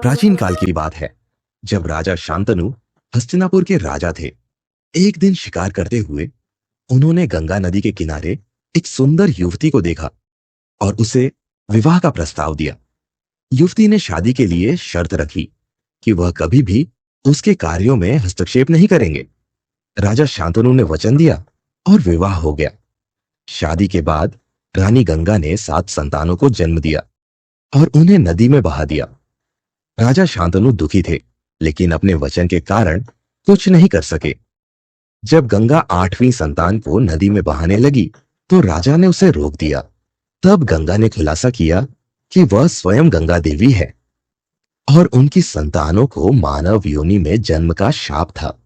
प्राचीन काल की बात है, जब राजा शांतनु हस्तिनापुर के राजा थे। एक दिन शिकार करते हुए उन्होंने गंगा नदी के किनारे एक सुंदर युवती को देखा और उसे विवाह का प्रस्ताव दिया। युवती ने शादी के लिए शर्त रखी कि वह कभी भी उसके कार्यों में हस्तक्षेप नहीं करेंगे। राजा शांतनु ने वचन दिया और विवाह हो गया। शादी के बाद रानी गंगा ने 7 संतानों को जन्म दिया और उन्हें नदी में बहा दिया। राजा शांतनु दुखी थे, लेकिन अपने वचन के कारण कुछ नहीं कर सके। जब गंगा 8वीं संतान को नदी में बहाने लगी तो राजा ने उसे रोक दिया। तब गंगा ने खुलासा किया कि वह स्वयं गंगा देवी है और उनकी संतानों को मानव योनि में जन्म का शाप था।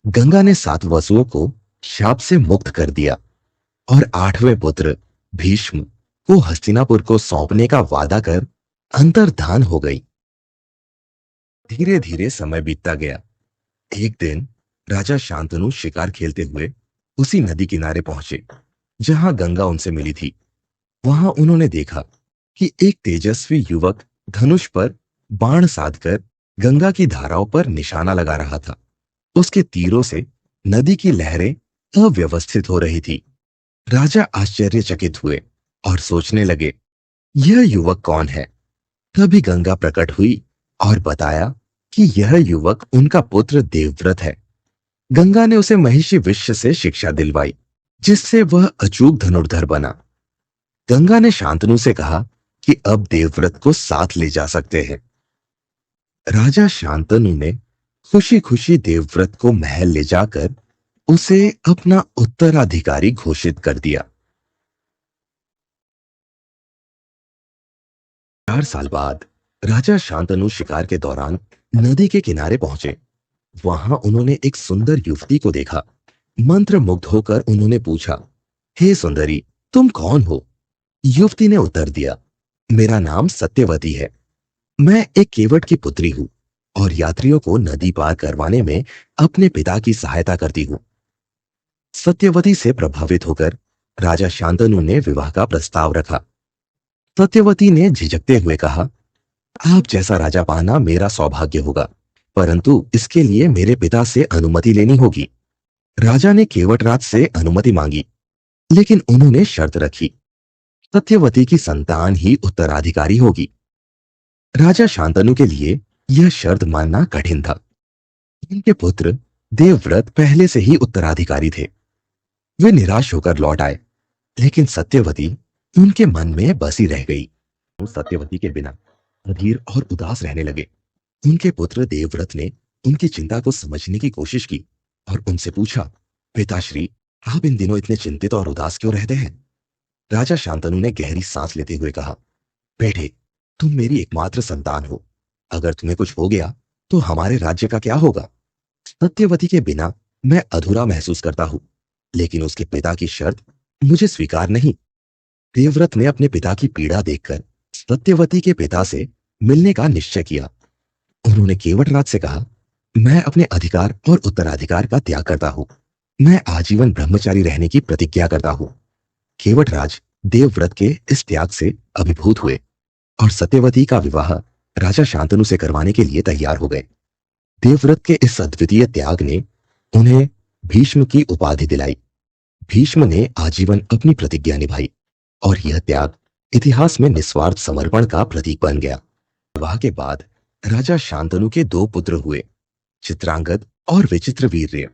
गंगा ने 7 वसुओं को शाप से मुक्त कर दिया और 8वें पुत्र भीष्म को हस्तिनापुर को सौंपने का वादा कर अंतर्धान हो गई। धीरे धीरे समय बीतता गया। एक दिन राजा शांतनु शिकार खेलते हुए उसी नदी किनारे पहुंचे जहां गंगा उनसे मिली थी। वहां उन्होंने देखा कि एक तेजस्वी युवक धनुष पर बाण साधकर गंगा की धाराओं पर निशाना लगा रहा था। उसके तीरों से नदी की लहरें अव्यवस्थित हो रही थी। राजा आश्चर्यचकित हुए और सोचने लगे, यह युवक कौन है? तभी गंगा प्रकट हुई और बताया कि यह युवक उनका पुत्र देवव्रत है। गंगा ने उसे महिषी विश्व से शिक्षा दिलवाई, जिससे वह अचूक धनुर्धर बना। गंगा ने शांतनु से कहा कि अब देवव्रत को साथ ले जा सकते हैं। राजा शांतनु ने खुशी खुशी देवव्रत को महल ले जाकर उसे अपना उत्तराधिकारी घोषित कर दिया। 4 साल बाद राजा शांतनु शिकार के दौरान नदी के किनारे पहुंचे। वहां उन्होंने एक सुंदर युवती को देखा। मंत्रमुग्ध होकर उन्होंने पूछा, हे सुंदरी, तुम कौन हो? युवती ने उत्तर दिया, मेरा नाम सत्यवती है। मैं एक केवट की पुत्री हूं और यात्रियों को नदी पार करवाने में अपने पिता की सहायता करती हूं। सत्यवती से प्रभावित होकर राजा शांतनु ने विवाह का प्रस्ताव रखा। सत्यवती ने झिझकते हुए कहा, आप जैसा राजा पाना मेरा सौभाग्य होगा, परंतु इसके लिए मेरे पिता से अनुमति लेनी होगी। राजा ने केवटराज से अनुमति मांगी, लेकिन उन्होंने शर्त रखी, सत्यवती की संतान ही उत्तराधिकारी होगी। राजा शांतनु के लिए यह शर्त मानना कठिन था। उनके पुत्र देवव्रत पहले से ही उत्तराधिकारी थे। वे निराश होकर लौट आए, लेकिन सत्यवती उनके मन में बसी रह गई। सत्यवती के बिना अधीर और उदास रहने लगे। उनके पुत्र देवव्रत ने उनकी चिंता को समझने की कोशिश की और उनसे पूछा, पिताश्री, आप इन दिनों इतने चिंतित और उदास क्यों रहते हैं? राजा शांतनु ने गहरी सांस लेते हुए कहा, बेटे, तुम मेरी एकमात्र संतान हो। अगर तुम्हें कुछ हो गया तो हमारे राज्य का क्या होगा? सत्यवती के बिना मैं अधूरा महसूस करता हूं, लेकिन उसके पिता की शर्त मुझे स्वीकार नहीं। देवव्रत ने अपने पिता की पीड़ा देखकर सत्यवती के पिता से मिलने का निश्चय किया। उन्होंने केवटराज से कहा, मैं अपने अधिकार और उत्तराधिकार का त्याग करता हूं। मैं आजीवन ब्रह्मचारी रहने की प्रतिज्ञा करता हूं। केवटराज देवव्रत के इस त्याग से अभिभूत हुए और सत्यवती का विवाह राजा शांतनु से करवाने के लिए तैयार हो गए। देवव्रत के इस अद्वितीय त्याग ने उन्हें भीष्म की उपाधि दिलाई। भीष्म ने आजीवन अपनी प्रतिज्ञा निभाई और यह त्याग इतिहास में निस्वार्थ समर्पण का प्रतीक बन गया। विवाह के बाद राजा शांतनु के 2 पुत्र हुए, चित्रांगद और विचित्रवीर्य।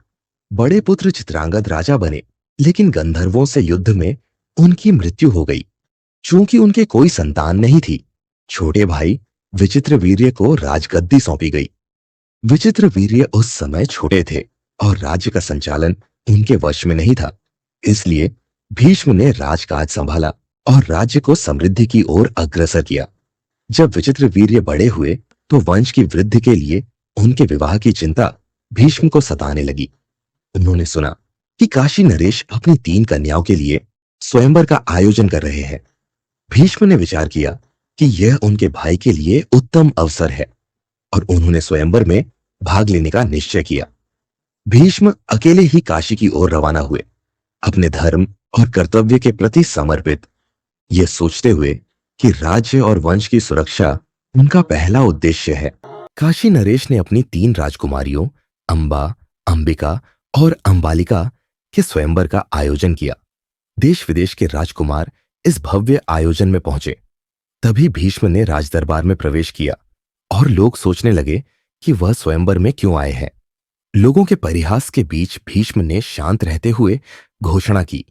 बड़े पुत्र चित्रांगद राजा बने, लेकिन गंधर्वों से युद्ध में उनकी मृत्यु हो गई। चूंकि उनके कोई संतान नहीं थी, छोटे भाई विचित्रवीर्य को राजगद्दी सौंपी गई। विचित्रवीर्य उस समय छोटे थे और राज्य का संचालन उनके वश में नहीं था। इसलिए भीष्म ने राजकाज संभाला और राज्य को समृद्धि की ओर अग्रसर किया। जब विचित्रवीर्य बड़े हुए तो वंश की वृद्धि के लिए उनके विवाह की चिंता भीष्म को सताने लगी। उन्होंने सुना कि काशी नरेश अपनी 3 कन्याओं के लिए स्वयंवर का आयोजन कर रहे हैं। भीष्म ने विचार किया कि यह उनके भाई के लिए उत्तम अवसर है और उन्होंने स्वयंवर में भाग लेने का निश्चय किया। भीष्म अकेले ही काशी की ओर रवाना हुए, अपने धर्म और कर्तव्य के प्रति समर्पित, ये सोचते हुए कि राज्य और वंश की सुरक्षा उनका पहला उद्देश्य है। काशी नरेश ने अपनी 3 राजकुमारियों अंबा, अंबिका और अंबालिका के स्वयंवर का आयोजन किया। देश विदेश के राजकुमार इस भव्य आयोजन में पहुंचे। तभी भीष्म ने राजदरबार में प्रवेश किया और लोग सोचने लगे कि वह स्वयंवर में क्यों आए हैं। लोगों के परिहास के बीच भीष्म ने शांत रहते हुए घोषणा की,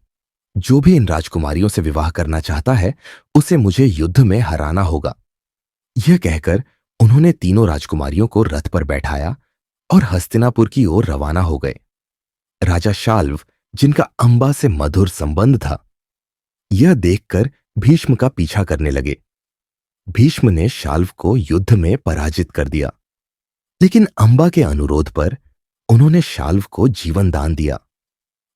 जो भी इन राजकुमारियों से विवाह करना चाहता है उसे मुझे युद्ध में हराना होगा। यह कहकर उन्होंने तीनों राजकुमारियों को रथ पर बैठाया और हस्तिनापुर की ओर रवाना हो गए। राजा शाल्व, जिनका अंबा से मधुर संबंध था, यह देखकर भीष्म का पीछा करने लगे। भीष्म ने शाल्व को युद्ध में पराजित कर दिया, लेकिन अंबा के अनुरोध पर उन्होंने शाल्व को जीवन दान दिया।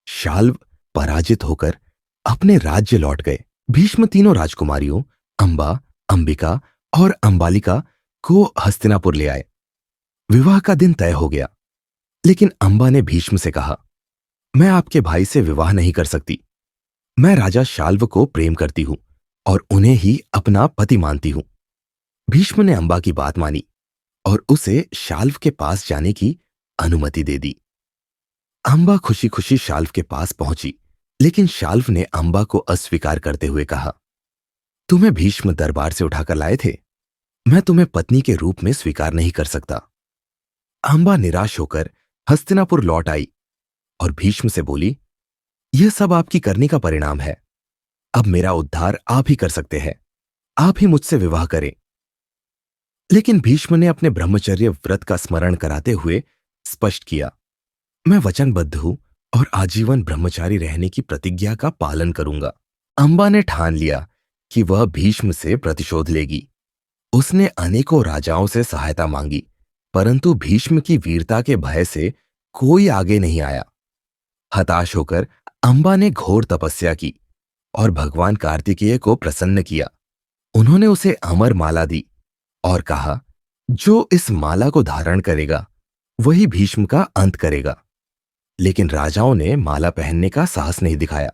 शाल्व पराजित होकर अपने राज्य लौट गए। भीष्म तीनों राजकुमारियों अंबा, अंबिका और अंबालिका को हस्तिनापुर ले आए। विवाह का दिन तय हो गया, लेकिन अंबा ने भीष्म से कहा, मैं आपके भाई से विवाह नहीं कर सकती। मैं राजा शाल्व को प्रेम करती हूं और उन्हें ही अपना पति मानती हूं। भीष्म ने अंबा की बात मानी और उसे शाल्व के पास जाने की अनुमति दे दी। अंबा खुशी खुशी शाल्व के पास पहुंची, लेकिन शाल्व ने अंबा को अस्वीकार करते हुए कहा, तुम्हें भीष्म दरबार से उठाकर लाए थे, मैं तुम्हें पत्नी के रूप में स्वीकार नहीं कर सकता। अंबा निराश होकर हस्तिनापुर लौट आई और भीष्म से बोली, यह सब आपकी करनी का परिणाम है। अब मेरा उद्धार आप ही कर सकते हैं, आप ही मुझसे विवाह करें। लेकिन भीष्म ने अपने ब्रह्मचर्य व्रत का स्मरण कराते हुए स्पष्ट किया, मैं वचनबद्ध हूं और आजीवन ब्रह्मचारी रहने की प्रतिज्ञा का पालन करूंगा। अंबा ने ठान लिया कि वह भीष्म से प्रतिशोध लेगी। उसने अनेकों राजाओं से सहायता मांगी, परंतु भीष्म की वीरता के भय से कोई आगे नहीं आया। हताश होकर अंबा ने घोर तपस्या की और भगवान कार्तिकेय को प्रसन्न किया। उन्होंने उसे अमर माला दी और कहा, जो इस माला को धारण करेगा वही भीष्म का अंत करेगा। लेकिन राजाओं ने माला पहनने का साहस नहीं दिखाया।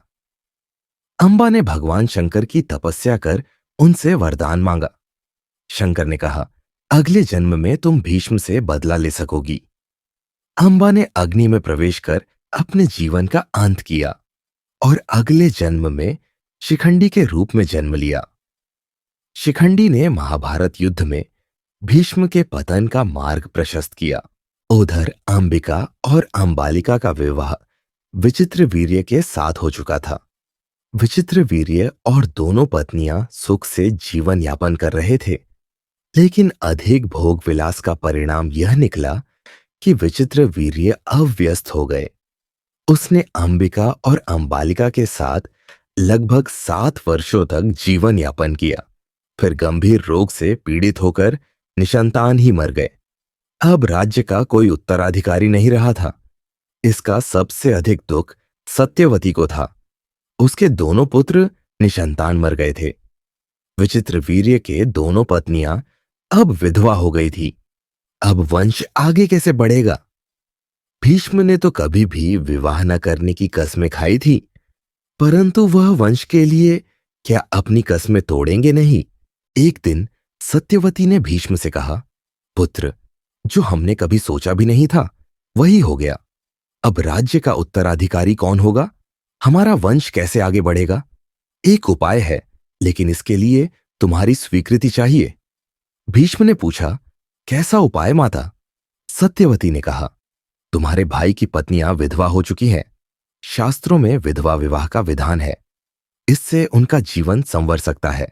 अंबा ने भगवान शंकर की तपस्या कर उनसे वरदान मांगा। शंकर ने कहा, अगले जन्म में तुम भीष्म से बदला ले सकोगी। अंबा ने अग्नि में प्रवेश कर अपने जीवन का अंत किया और अगले जन्म में शिखंडी के रूप में जन्म लिया। शिखंडी ने महाभारत युद्ध में भीष्म के पतन का मार्ग प्रशस्त किया। उधर अंबिका और अंबालिका का विवाह विचित्रवीर्य के साथ हो चुका था। विचित्रवीर्य और दोनों पत्नियां सुख से जीवन यापन कर रहे थे, लेकिन अधिक भोग विलास का परिणाम यह निकला कि विचित्रवीर्य अव्यस्त हो गए। उसने अंबिका और अंबालिका के साथ लगभग 7 वर्षों तक जीवन यापन किया, फिर गंभीर रोग से पीड़ित होकर निसंतान ही मर गए। अब राज्य का कोई उत्तराधिकारी नहीं रहा था। इसका सबसे अधिक दुख सत्यवती को था। उसके दोनों पुत्र निसंतान मर गए थे। विचित्रवीर्य के दोनों पत्नियां अब विधवा हो गई थी। अब वंश आगे कैसे बढ़ेगा? भीष्म ने तो कभी भी विवाह न करने की कस्में खाई थी, परंतु वह वंश के लिए क्या अपनी कस्में तोड़ेंगे नहीं? एक दिन सत्यवती ने भीष्म से कहा, पुत्र, जो हमने कभी सोचा भी नहीं था वही हो गया। अब राज्य का उत्तराधिकारी कौन होगा? हमारा वंश कैसे आगे बढ़ेगा? एक उपाय है, लेकिन इसके लिए तुम्हारी स्वीकृति चाहिए। भीष्म ने पूछा, कैसा उपाय माता? सत्यवती ने कहा, तुम्हारे भाई की पत्नियां विधवा हो चुकी हैं। शास्त्रों में विधवा विवाह का विधान है। इससे उनका जीवन संवर सकता है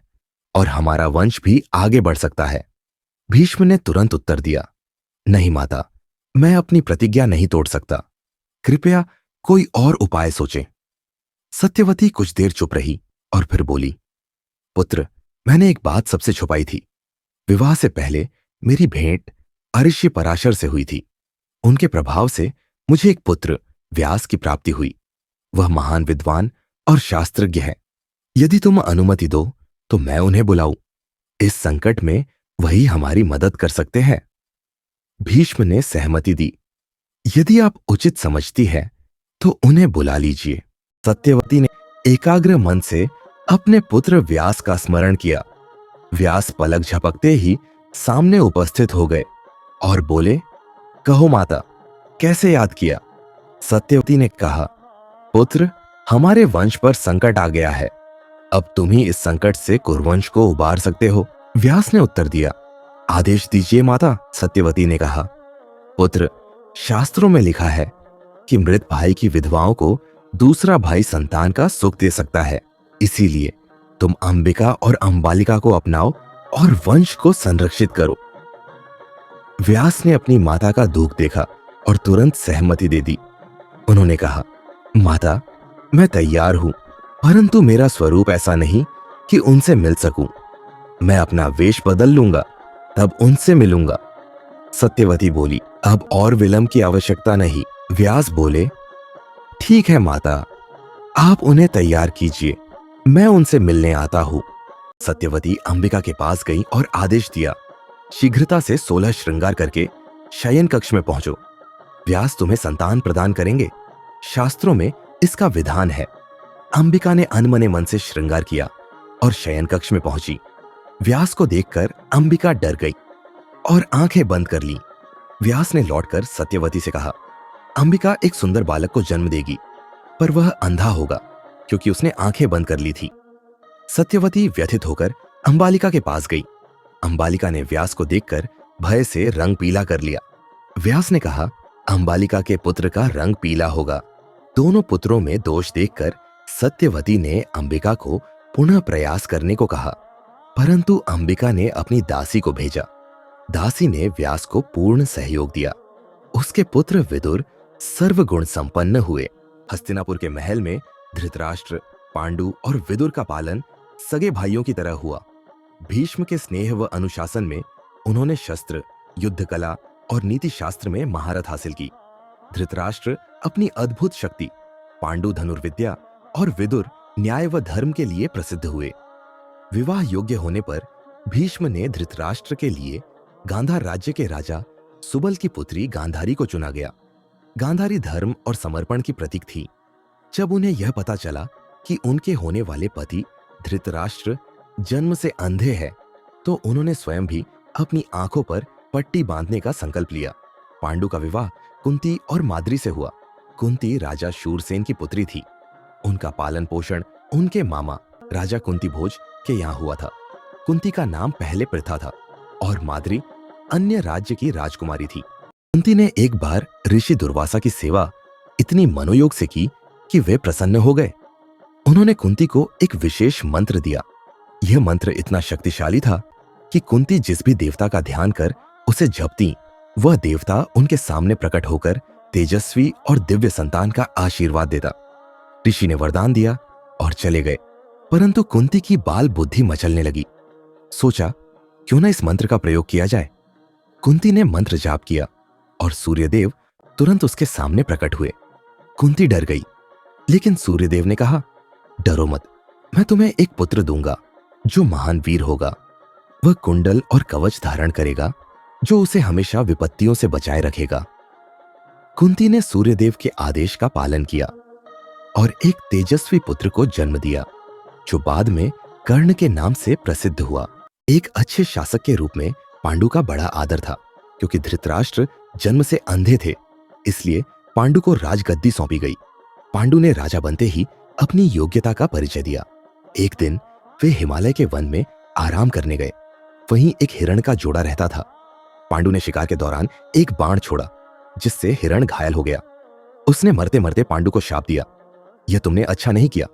और हमारा वंश भी आगे बढ़ सकता है। भीष्म ने तुरंत उत्तर दिया, नहीं माता, मैं अपनी प्रतिज्ञा नहीं तोड़ सकता। कृपया कोई और उपाय सोचें। सत्यवती कुछ देर चुप रही और फिर बोली, पुत्र, मैंने एक बात सबसे छुपाई थी। विवाह से पहले मेरी भेंट अऋषि पराशर से हुई थी। उनके प्रभाव से मुझे एक पुत्र व्यास की प्राप्ति हुई। वह महान विद्वान और शास्त्रज्ञ है। यदि तुम अनुमति दो तो मैं उन्हें बुलाऊं। इस संकट में वही हमारी मदद कर सकते हैं। भीष्म ने सहमति दी। यदि आप उचित समझती है तो उन्हें बुला लीजिए। सत्यवती ने एकाग्र मन से अपने पुत्र व्यास का स्मरण किया। व्यास पलक झपकते ही सामने उपस्थित हो गए और बोले, कहो माता, कैसे याद किया? सत्यवती ने कहा, पुत्र, हमारे वंश पर संकट आ गया है। अब तुम ही इस संकट से कुरुवंश को उबार सकते हो। व्यास ने उत्तर दिया, आदेश दीजिए माता। सत्यवती ने कहा, पुत्र, शास्त्रों में लिखा है कि मृत भाई की विधवाओं को दूसरा भाई संतान का सुख दे सकता है। इसीलिए तुम अंबिका और अंबालिका को अपनाओ और वंश को संरक्षित करो। व्यास ने अपनी माता का दुख देखा और तुरंत सहमति दे दी। उन्होंने कहा, माता, मैं तैयार हूं, परंतु मेरा स्वरूप ऐसा नहीं कि उनसे मिल सकूं। मैं अपना वेश बदल लूंगा, तब उनसे मिलूंगा। सत्यवती बोली, अब और विलंब की आवश्यकता नहीं। व्यास बोले, ठीक है माता, आप उन्हें तैयार कीजिए, मैं उनसे मिलने आता हूं। सत्यवती अंबिका के पास गई और आदेश दिया, शीघ्रता से 16 श्रृंगार करके शयन कक्ष में पहुंचो। व्यास तुम्हें संतान प्रदान करेंगे, शास्त्रों में इसका विधान है। अंबिका ने अनमने मन से श्रृंगार किया और शयन कक्ष में पहुंची। व्यास को देखकर अंबिका डर गई और आंखें बंद कर ली। व्यास ने लौटकर सत्यवती से कहा, अंबिका एक सुंदर बालक को जन्म देगी, पर वह अंधा होगा क्योंकि उसने आंखें बंद कर ली थी। सत्यवती व्यथित होकर अंबालिका के पास गई। अंबालिका ने व्यास को देखकर भय से रंग पीला कर लिया। व्यास ने कहा, अंबालिका के पुत्र का रंग पीला होगा। दोनों पुत्रों में दोष देखकर सत्यवती ने अंबिका को पुनः प्रयास करने को कहा, परंतु अंबिका ने अपनी दासी को भेजा। दासी ने व्यास को पूर्ण सहयोग दिया। उसके पुत्र विदुर सर्वगुण संपन्न हुए। हस्तिनापुर के महल में धृतराष्ट्र, पांडु और विदुर का पालन सगे भाइयों की तरह हुआ। भीष्म के स्नेह व अनुशासन में उन्होंने शस्त्र, युद्ध कला और नीति शास्त्र में महारत हासिल की। धृतराष्ट्र अपनी अद्भुत शक्ति, पांडु धनुर्विद्या और विदुर न्याय व धर्म के लिए प्रसिद्ध हुए। विवाह योग्य होने पर भीष्म ने धृतराष्ट्र के लिए गांधार राज्य के राजा सुबल की पुत्री गांधारी को चुना गया। गांधारी धर्म और समर्पण की प्रतीक थी। जब उन्हें यह पता चला कि उनके होने वाले पति धृतराष्ट्र जन्म से अंधे हैं, तो उन्होंने स्वयं भी अपनी आंखों पर पट्टी बांधने का संकल्प लिया। पांडु का विवाह कुंती और माद्री से हुआ। कुंती राजा शूरसेन की पुत्री थी। उनका पालन पोषण उनके मामा राजा कुंती भोज के यहाँ हुआ था। कुंती का नाम पहले प्रथा था और माद्री अन्य राज्य की राजकुमारी थी। कुंती ने एक बार ऋषि दुर्वासा की सेवा इतनी मनोयोग से की कि वे प्रसन्न हो गए। उन्होंने कुंती को एक विशेष मंत्र दिया। यह मंत्र इतना शक्तिशाली था कि कुंती जिस भी देवता का ध्यान कर उसे जपती, वह देवता उनके सामने प्रकट होकर तेजस्वी और दिव्य संतान का आशीर्वाद देता। ऋषि ने वरदान दिया और चले गए, परंतु कुंती की बाल बुद्धि मचलने लगी। सोचा, क्यों न इस मंत्र का प्रयोग किया जाए। कुंती ने मंत्र जाप किया और सूर्यदेव तुरंत उसके सामने प्रकट हुए। कुंती डर गई, लेकिन सूर्यदेव ने कहा, डरो मत, मैं तुम्हें एक पुत्र दूंगा जो महान वीर होगा। वह कुंडल और कवच धारण करेगा जो उसे हमेशा विपत्तियों से बचाए रखेगा। कुंती ने सूर्यदेव के आदेश का पालन किया और एक तेजस्वी पुत्र को जन्म दिया, जो बाद में कर्ण के नाम से प्रसिद्ध हुआ। एक अच्छे शासक के रूप में पांडु का बड़ा आदर था। क्योंकि धृतराष्ट्र जन्म से अंधे थे, इसलिए पांडु को राजगद्दी सौंपी गई। पांडु ने राजा बनते ही अपनी योग्यता का परिचय दिया। एक दिन वे हिमालय के वन में आराम करने गए। वहीं एक हिरण का जोड़ा रहता था। पांडु ने शिकार के दौरान एक बाण छोड़ा, जिससे हिरण घायल हो गया। उसने मरते मरते पांडु को शाप दिया, यह तुमने अच्छा नहीं किया,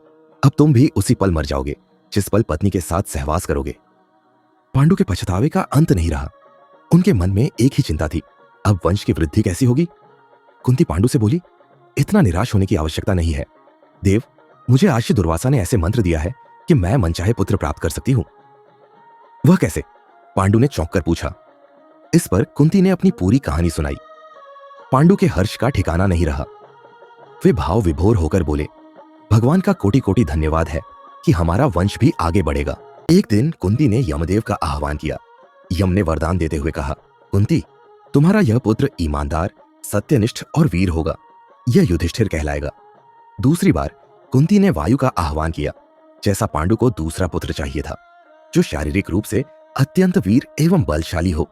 अब तुम भी उसी पल मर जाओगे जिस पल पत्नी के साथ सहवास करोगे। पांडु के पछतावे का अंत नहीं रहा। उनके मन में एक ही चिंता थी, अब वंश की वृद्धि कैसी होगी। कुंती पांडु से बोली, इतना निराश होने की आवश्यकता नहीं है। देव, मुझे आशी दुर्वासा ने ऐसे मंत्र दिया है कि मैं मनचाहे पुत्र प्राप्त कर सकती हूं। वह कैसे? पांडु ने चौंक कर पूछा। इस पर कुंती ने अपनी पूरी कहानी सुनाई। पांडु के हर्ष का ठिकाना नहीं रहा। वे भाव विभोर होकर बोले, भगवान का कोटि कोटि धन्यवाद है कि हमारा वंश भी आगे बढ़ेगा। एक दिन कुंती ने यमदेव का आह्वान किया। यम ने वरदान देते हुए कहा, कुंती, तुम्हारा यह पुत्र ईमानदार, सत्यनिष्ठ और वीर होगा। यह युधिष्ठिर कहलाएगा। दूसरी बार कुंती ने वायु का आह्वान किया। जैसा पांडु को दूसरा पुत्र चाहिए था, जो शारीरिक रूप से अत्यंत वीर एवं बलशाली हो,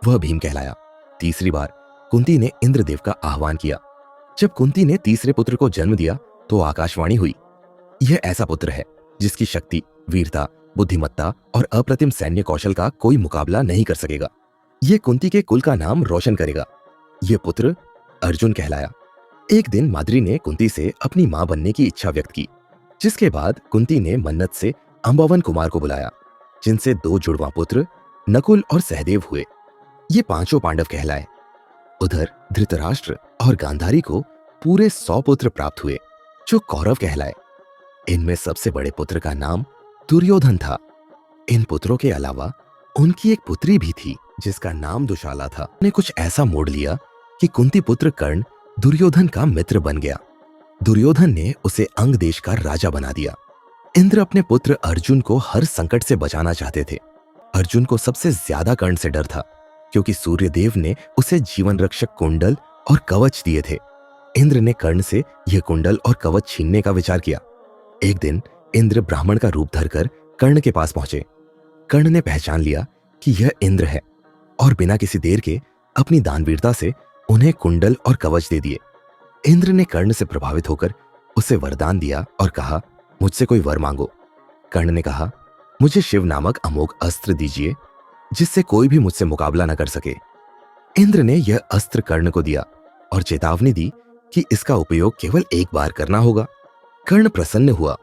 वह भीम कहलाया। तीसरी बार कुंती ने इंद्रदेव का आह्वान किया। जब कुंती ने तीसरे पुत्र को जन्म दिया तो आकाशवाणी हुई, यह ऐसा पुत्र है जिसकी शक्ति, वीरता, बुद्धिमत्ता और अप्रतिम सैन्य कौशल का कोई मुकाबला नहीं कर सकेगा। यह कुंती के कुल का नाम रोशन करेगा। यह पुत्र अर्जुन कहलाया। एक दिन माद्री ने कुंती से अपनी मां बनने की इच्छा व्यक्त की, जिसके बाद कुंती ने मन्नत से अंबवन कुमार को बुलाया, जिनसे 2 जुड़वा पुत्र नकुल और सहदेव हुए। ये पांचों पांडव कहलाए। उधर धृतराष्ट्र और गांधारी को पूरे 100 पुत्र प्राप्त हुए, जो कौरव कहलाए। इनमें सबसे बड़े पुत्र का नाम दुर्योधन था। इन पुत्रों के अलावा उनकी एक पुत्री भी थी, जिसका नाम दुशाला था। ने कुछ ऐसा मोड़ लिया कि कुंती पुत्र कर्ण दुर्योधन का मित्र बन गया। दुर्योधन ने उसे अंग देश का राजा बना दिया। इंद्र अपने पुत्र अर्जुन को हर संकट से बचाना चाहते थे। अर्जुन को सबसे ज्यादा कर्ण से डर था, क्योंकि सूर्यदेव ने उसे जीवन रक्षक कुंडल और कवच दिए थे। इंद्र ने कर्ण से यह कुंडल और कवच छीनने का विचार किया। एक दिन इंद्र ब्राह्मण का रूप धरकर कर्ण के पास पहुंचे। कर्ण ने पहचान लिया कि यह इंद्र है और बिना किसी देर के अपनी दानवीरता से उन्हें कुंडल और कवच दे दिए। इंद्र ने कर्ण से प्रभावित होकर उसे वरदान दिया और कहा, मुझसे कोई वर मांगो। कर्ण ने कहा, मुझे शिव नामक अमोघ अस्त्र दीजिए, जिससे कोई भी मुझसे मुकाबला न कर सके। इंद्र ने यह अस्त्र कर्ण को दिया और चेतावनी दी कि इसका उपयोग केवल एक बार करना होगा। कर्ण प्रसन्न हुआ,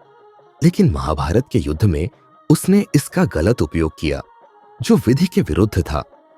लेकिन महाभारत के युद्ध में उसने इसका गलत उपयोग किया, जो विधि के विरुद्ध था।